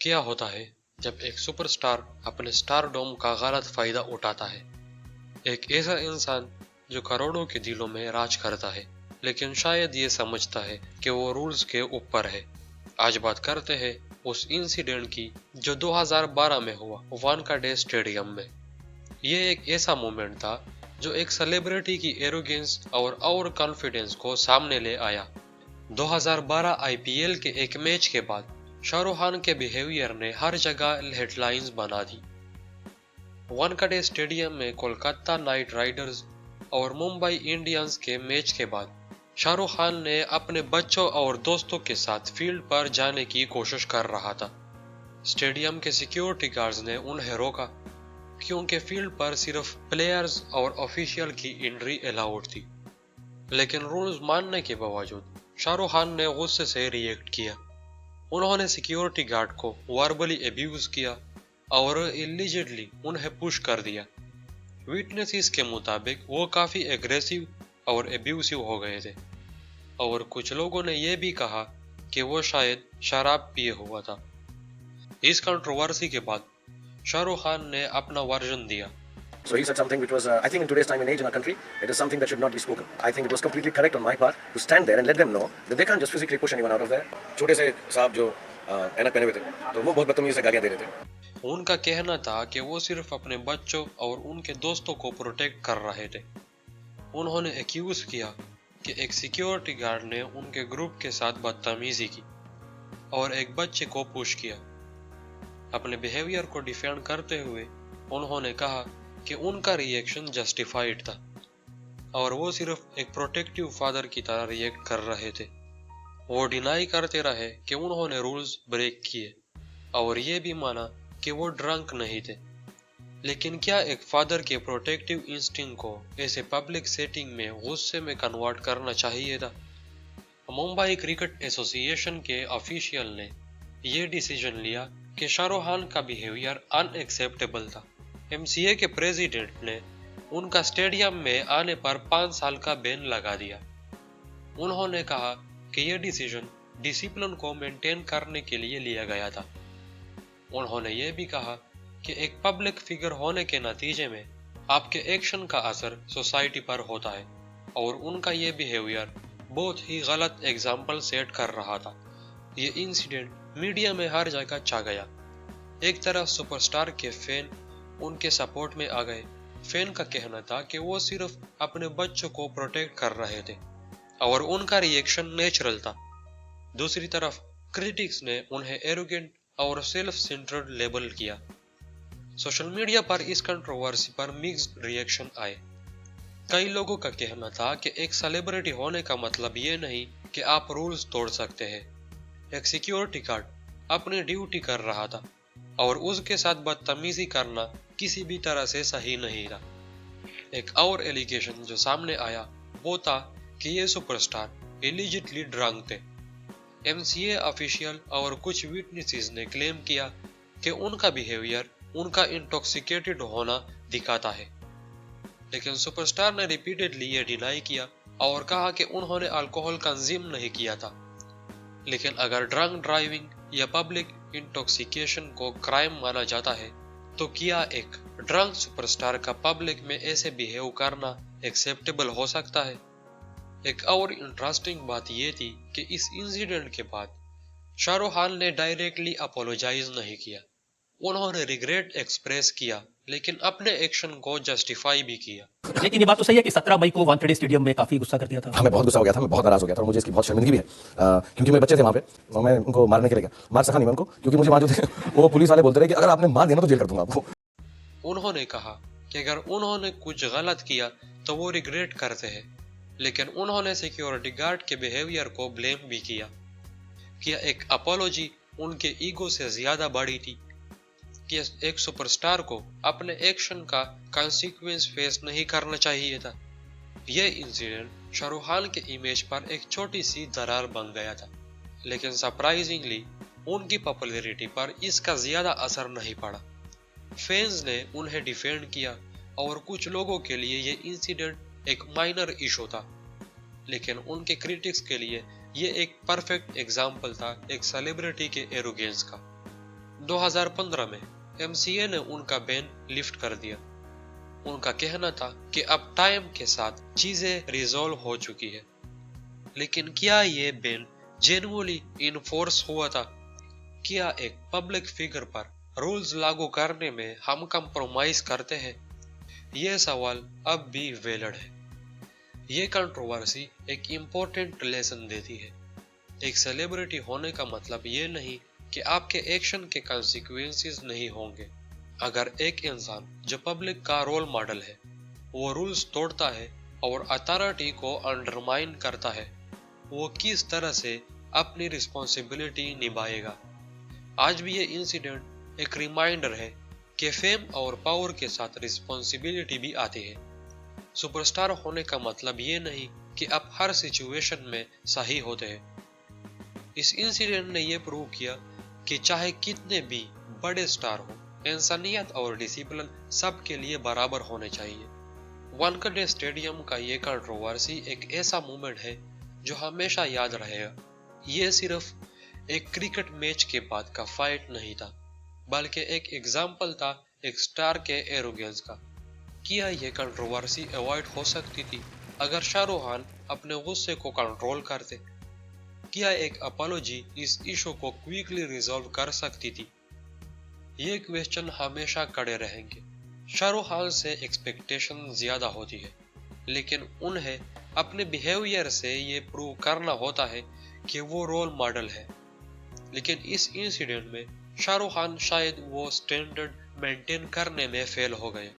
क्या होता है जब एक सुपरस्टार अपने स्टारडोम का गलत फायदा उठाता है। एक ऐसा इंसान जो करोड़ों के दिलों में राज करता है, लेकिन शायद ये समझता है कि वो रूल्स के ऊपर है। आज बात करते हैं उस इंसिडेंट की जो 2012 में हुआ वानखेड़े स्टेडियम में। ये एक ऐसा मोमेंट था जो एक सेलिब्रिटी की एरोगेंस और कॉन्फिडेंस को सामने ले आया। 2012 आईपीएल के एक मैच के बाद शाहरुख खान के बिहेवियर ने हर जगह हेडलाइंस बना दी। वानखेड़े स्टेडियम में कोलकाता नाइट राइडर्स और मुंबई इंडियंस के मैच के बाद शाहरुख खान ने अपने बच्चों और दोस्तों के साथ फील्ड पर जाने की कोशिश कर रहा था। स्टेडियम के सिक्योरिटी गार्ड्स ने उन्हें रोका क्योंकि फील्ड पर सिर्फ प्लेयर्स और ऑफिशियल की एंट्री अलाउड थी। लेकिन रूल्स मानने के बावजूद शाहरुख खान ने गुस्से से रिएक्ट किया। उन्होंने सिक्योरिटी गार्ड को वर्बली अब्यूज किया और इलीजिटली उन्हें पुश कर दिया। विटनेसेस के मुताबिक वो काफी एग्रेसिव और एब्यूसिव हो गए थे और कुछ लोगों ने यह भी कहा कि वो शायद शराब पिए हुआ था। इस कंट्रोवर्सी के बाद शाहरुख खान ने अपना वर्जन दिया। So he said something which was, I think in today's time and age in our country, it is something that should not be spoken. I think it was completely correct on my part to stand there and let them know that they can't just physically push anyone out of there. छोटे से साहब जो ऐनक पहने हुए थे, तो वो बहुत बदतमीजी से गालियां दे रहे थे। उनका कहना था कि वो सिर्फ अपने बच्चों और उनके दोस्तों को प्रोटेक्ट कर रहे थे। उन्होंने एक्यूज किया कि एक सिक्योरिटी गार्ड ने उनके ग्रुप के साथ बदतमीजी की और एक बच्चे को पुश किया। अपने बिहेवियर को डिफेंड करते हुए उन्होंने कहा कि उनका रिएक्शन जस्टिफाइड था और वो सिर्फ एक प्रोटेक्टिव फादर की तरह रिएक्ट कर रहे थे। वो डिनाई करते रहे कि उन्होंने रूल्स ब्रेक किए और ये भी माना कि वो ड्रंक नहीं थे। लेकिन क्या एक फादर के प्रोटेक्टिव इंस्टिंक्ट को ऐसे पब्लिक सेटिंग में गुस्से में कन्वर्ट करना चाहिए था? मुंबई क्रिकेट एसोसिएशन के ऑफिशियल ने ये डिसीजन लिया कि शाहरुख खान का बिहेवियर अनएक्सेप्टेबल था। एमसीए के प्रेसिडेंट ने उनका स्टेडियम में आने पर 5 साल का बैन लगा दिया। उन्होंने कहा कि यह डिसीजन डिसिप्लिन को मेंटेन करने के लिए लिया गया था। उन्होंने यह भी कहा कि एक पब्लिक फिगर होने के नतीजे में आपके एक्शन का असर सोसाइटी पर होता है और उनका यह बिहेवियर बहुत ही गलत एग्जाम्पल सेट कर रहा था। ये इंसिडेंट मीडिया में हर जगह छा गया। एक तरफ सुपरस्टार के फैन उनके सपोर्ट में आ गए। फैन का कहना था कि वो सिर्फ अपने बच्चों को प्रोटेक्ट कर रहे थे और उनका रिएक्शन नेचुरल था। दूसरी तरफ क्रिटिक्स ने उन्हें एरोगेंट और सेल्फ सेंटर्ड लेबल किया। सोशल मीडिया पर इस कंट्रोवर्सी पर मिक्स्ड रिएक्शन आए। कई लोगों का कहना था कि एक सेलिब्रिटी होने का मतलब ये नहीं कि आप रूल्स तोड़ सकते हैं। एक सिक्योरिटी गार्ड अपनी ड्यूटी कर रहा था और उसके साथ बदतमीजी करना किसी भी तरह से सही नहीं था। एक और एलिगेशन जो सामने आया वो था कि ये सुपरस्टार इलीजिटली ड्रंक थे। एमसीए ऑफिशियल और कुछ विटनेसेस ने क्लेम किया कि उनका बिहेवियर उनका इंटॉक्सिकेटेड होना दिखाता है, लेकिन सुपरस्टार ने रिपीटेडली ये डिनाई किया और कहा कि उन्होंने अल्कोहल कंज्यूम नहीं किया था। लेकिन अगर ड्रंक ड्राइविंग या पब्लिक इंटॉक्सिकेशन को क्राइम माना जाता है तो क्या एक ड्रंक सुपरस्टार का पब्लिक में ऐसे बिहेव करना एक्सेप्टेबल हो सकता है? एक और इंटरेस्टिंग बात यह थी कि इस इंसिडेंट के बाद शाहरुख खान ने डायरेक्टली अपोलोजाइज नहीं किया। उन्होंने रिग्रेट एक्सप्रेस किया लेकिन अपने एक्शन को जस्टिफाई भी किया। लेकिन ये बात तो सही है कि 17 मई को वानखेड़े स्टेडियम में काफी गुस्सा कर दिया था। हाँ, मैं बहुत गुस्सा हो गया था, मैं बहुत नाराज हो गया था और मुझे इसकी बहुत शर्मिंदगी भी है क्योंकि मेरे बच्चे थे वहाँ पे और मैं उनको मारने के लिए गया। मार सका नहीं मैं उनको क्योंकि मुझे वहाँ जो थे वो पुलिस वाले बोलते रहे कि अगर आपने मार दिया ना तो जेल कर दूंगा आपको। उन्होंने कहा कि अगर उन्होंने कुछ गलत किया तो वो रिग्रेट करते हैं, लेकिन उन्होंने सिक्योरिटी गार्ड के बिहेवियर को ब्लेम भी किया। क्या एक अपोलॉजी उनके ईगो से ज्यादा बड़ी थी? कि एक सुपरस्टार को अपने एक्शन का कॉन्सिक्वेंस फेस नहीं करना चाहिए था? यह इंसिडेंट शाहरुख खान के इमेज पर एक छोटी सी दरार बन गया था, लेकिन सरप्राइजिंगली उनकी पॉपुलैरिटी पर इसका ज्यादा असर नहीं पड़ा। फैंस ने उन्हें डिफेंड किया और कुछ लोगों के लिए ये इंसिडेंट एक माइनर इशू था, लेकिन उनके क्रिटिक्स के लिए ये एक परफेक्ट एग्जाम्पल था एक सेलिब्रिटी के एरोगेंस का। 2015 में MCA ने उनका बैन लिफ्ट कर दिया। उनका कहना था कि अब टाइम के साथ चीजें रिजॉल्व हो चुकी है। लेकिन क्या ये बैन जेन्युइनली इन्फोर्स हुआ था? क्या एक पब्लिक फिगर पर रूल्स लागू करने में हम कंप्रोमाइज करते हैं? ये सवाल अब भी वैलिड है। ये कंट्रोवर्सी एक इम्पोर्टेंट लेसन देती है। एक सेलिब्रिटी होने का मतलब ये नहीं कि आपके एक्शन के कॉन्सिक्वेंसेस नहीं होंगे। अगर एक इंसान जो पब्लिक का रोल मॉडल है वो रूल्स तोड़ता है और अथॉरिटी को अंडरमाइन करता है, वो किस तरह से अपनी रिस्पॉन्सिबिलिटी निभाएगा? आज भी ये इंसिडेंट एक रिमाइंडर है कि फेम और पावर के साथ रिस्पॉन्सिबिलिटी भी आती है। सुपरस्टार होने का मतलब ये नहीं कि आप हर सिचुएशन में सही होते हैं। इस इंसिडेंट ने यह प्रूव किया कि चाहे कितने भी बड़े स्टार हो, इंसानियत और डिसिप्लिन सबके लिए बराबर होने चाहिए। वानखेड़े स्टेडियम का ये कंट्रोवर्सी एक ऐसा मोमेंट है जो हमेशा याद रहेगा। ये सिर्फ एक क्रिकेट मैच के बाद का फाइट नहीं था, बल्कि एक एग्जाम्पल था एक स्टार के एरोगेंस का। क्या ये कंट्रोवर्सी अवॉइड हो सकती थी अगर शाहरुख खान अपने गुस्से को कंट्रोल करते? क्या एक अपोलॉजी इस इशू को क्विकली रिजॉल्व कर सकती थी? ये क्वेश्चन हमेशा खड़े रहेंगे। शाहरुख खान से एक्सपेक्टेशन ज्यादा होती है, लेकिन उन्हें अपने बिहेवियर से ये प्रूव करना होता है कि वो रोल मॉडल है। लेकिन इस इंसिडेंट में शाहरुख खान शायद वो स्टैंडर्ड मेंटेन करने में फेल हो गए।